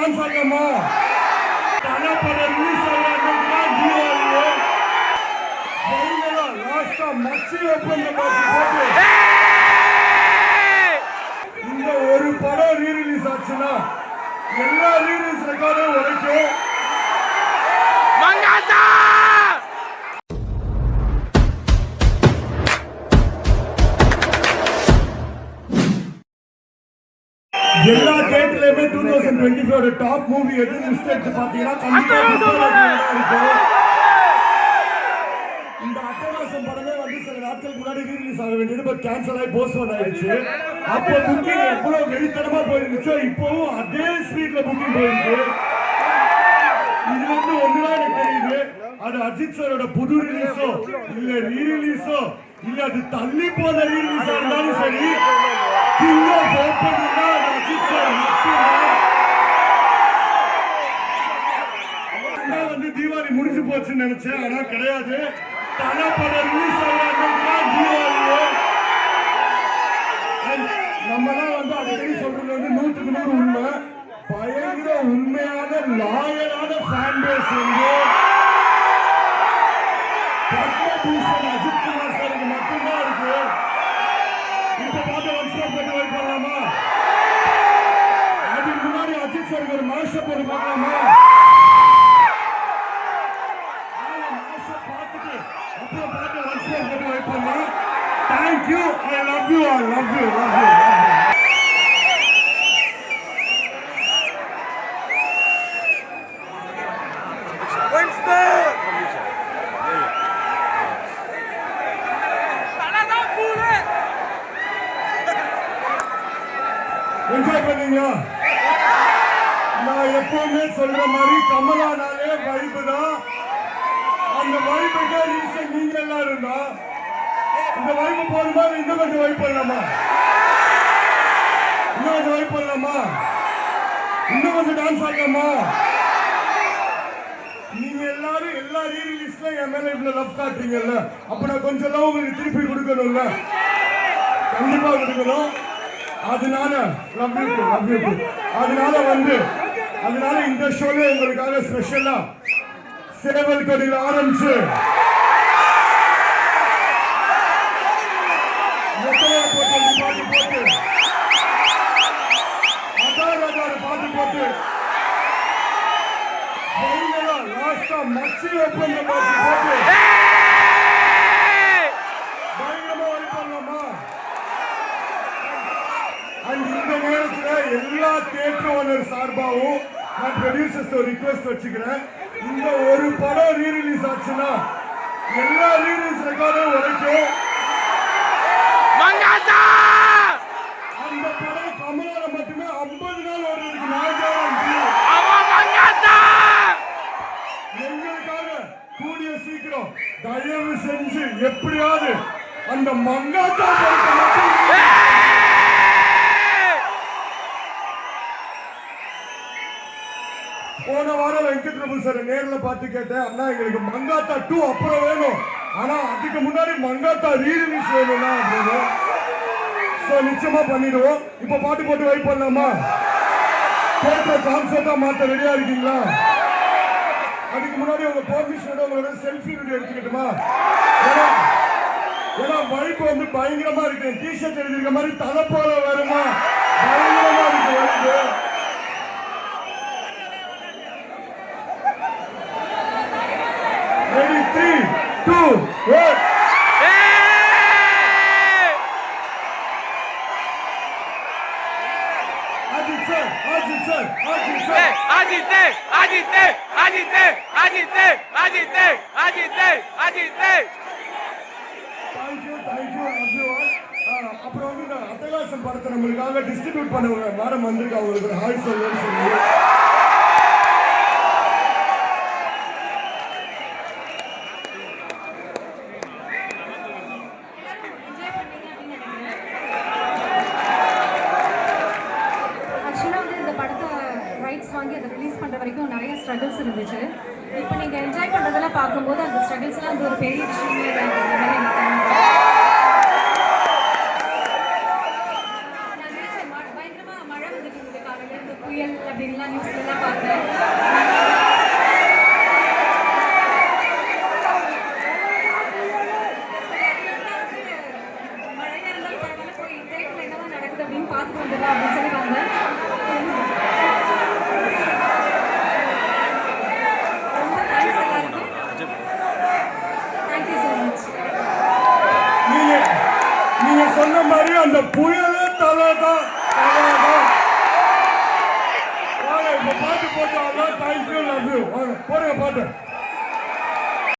Dance ஆடலாமா? தலப்பட release ஆகலாம் தீபாவளி லாஸ்டா மச்சி ஒப்பந்த போட்டு இந்த ஒரு படம் ரீ ரிலீஸ் ஆச்சுன்னா எல்லா ரீ ரிலீஸ் ரெக்கார்டும் உடைக்கும். எல்லா தியேட்டர்லயுமே 2024 டாப் மூவி எது லிஸ்ட் பாத்தீங்கன்னா கண்டிப்பா இருக்கும். இந்த அட்டகாசம் படமே வந்து சில நாட்களுக்கு முன்னாடி ரீலீஸ் ஆக வேண்டியது பட் கேன்சல் ஆகி போஸ்ட்போன் ஆயிடுச்சு. அப்போ புக்கிங் எவ்வளவு வெறித்தனமா போயிருந்துச்சோ இப்பவும் அதே ஸ்பீட்ல புக்கிங் போயிருக்கு. இதுல இருந்து ஒண்ணுதான் எனக்கு தெரியுது, அது அஜித் சாரோட புது ரிலீஸோ இல்ல ரீ ரிலீஸோ இல்ல அது தள்ளி போன ரீ ரிலீஸா இருந்தாலும் சரி, கிங் ஆஃப் ஓப்பனிங்னா அது அஜித் சார் மட்டும்தான். வந்து தீபாவளி முடிஞ்சு போச்சுன்னு நினைச்சேன், ஆனா கிடையாது. தலப்பட ரிலீஸ் ஆகலாம் தீபாவளி. நம்மதான் வந்து அடிக்கடி சொல்றது வந்து 100க்கு 100 உண்மை. பயங்கர உண்மையான லாயலான ஃபேன் பேஸ் வந்து பத்மபூஷன் அஜித் குமார் சாருக்கு மட்டும்தான் இருக்கு. இப்ப பார்த்து ஒன்ஸ்டாப் போட்டு வெயிட் பண்ணலாமா? அதுக்கு முன்னாடி அஜித் சாருக்கு ஒரு மாஷப் போட்டு பார்க்கலாமா? பார்த்துட்டு அப்புறம் பார்த்து ஒன்ஸ்டாப் போட்டு வெயிட் பண்ணலாம். Thank you. I love you. I love you. Love you. Enjoy பண்ணீங்களா? நான் எப்பவுமே சொல்ற மாதிரி கமலானாலே வைப்பு தான். அந்த வைப்புக்கு ரீசன் நீங்க எல்லாரும் தான். இந்த வைப்பு போதுமா? இன்னும் கொஞ்சம் வைப் பண்ணலாமா? இன்னும் கொஞ்சம் வைப் பண்ணலாமா? இன்னும் கொஞ்சம் டான்ஸ் ஆடலாமா? நீங்க எல்லாரும் எல்லா ரீ ரிலீஸ்ல என் மேல இவ்வளவு லவ் காட்டுறீங்கல்ல, அப்ப நான் கொஞ்சம் லவ் உங்களுக்கு திருப்பி கொடுக்கணும்ல, கண்டிப்பா கொடுக்கணும். அதனால அதனால இந்த ஷோல உங்களுக்காக ஸ்பெஷலா சேவல் கொடியில் ஆரம்பிச்சு பாட்டு போட்டு லாஸ்டா மச்சி ஒப்பந்த பாட்டு போட்டு பயங்கரமா வழி பண்ணலாமா? இந்த நேரத்தில் எல்லா தியேட்டர் ஓனர் சார்பாகவும் நான் ப்ரொடியூசர்ஸ் ஒரு ரிக்வெஸ்ட் வச்சுக்கிறேன். இந்த ஒரு படம் ரீ ரிலீஸ் ஆச்சுன்னா எல்லா ரீ ரிலீஸ் ரெக்கார்டும் உடைக்கும். அந்த படம் கமலால மட்டுமே 50 நாள் ஓடுறதுக்கு எங்களுக்காக கூடிய சீக்கிரம் தயவு செஞ்சு எப்படியாவது அந்த மங்காத்தா போன வாரம் வெங்கட் பிரபு சார் நேரில் பார்த்து கேட்டேன், அண்ணா எங்களுக்கு மங்காத்தா 2 அப்புறம் வேணும், ஆனா அதுக்கு முன்னாடி மங்காத்தா ரீ ரிலீஸ் வேணும்னா அப்படின்னு. ஸோ நிச்சயமா பண்ணிடுவோம். இப்ப பாட்டு போட்டு வெயிட் பண்ணலாமா? தேட்டர் கான்செப்டா மாத்த ரெடியா இருக்கீங்களா? அதுக்கு முன்னாடி உங்க பெர்மிஷனோட உங்களோட செல்ஃபி வீடியோ எடுத்துக்கிட்டுமா? ஏன்னா வைப் வந்து பயங்கரமா இருக்கு. டிஷர்ட் எழுதிருக்க மாதிரி தலை போல வருமா? பயங்கரமா இருக்கு வைப். Ready, 3, 2, 1. அப்புறம் வந்து அட்டகாசம் படத்தை நம்மளுக்காக டிஸ்ட்ரிபியூட் பண்ணுவாங்க. மேடம் வந்திருக்கு, அவங்களுக்கு ஹாய் சொல்லுன்னு சொல்லி. நிறைய ஸ்ட்ரகிள்ஸ் இருந்துச்சு. இப்போ நீங்கள் என்ஜாய் பண்ணுறதெல்லாம் பார்க்கும்போது அந்த ஸ்ட்ரகிள்ஸ்லாம் வந்து ஒரு பெரிய விஷயமே பயங்கரமாக மழை வந்துட்டு இருந்தது காலையில். இந்த புயல் அப்படின்லாம் நியூஸ்லாம் சொன்ன மாதிரி அந்த புயலே தலைதான். வாங்க இப்ப பாட்டு போட்டு தேங்க்யூ லவ் யூ. வாங்க போடுங்க பாட்டு.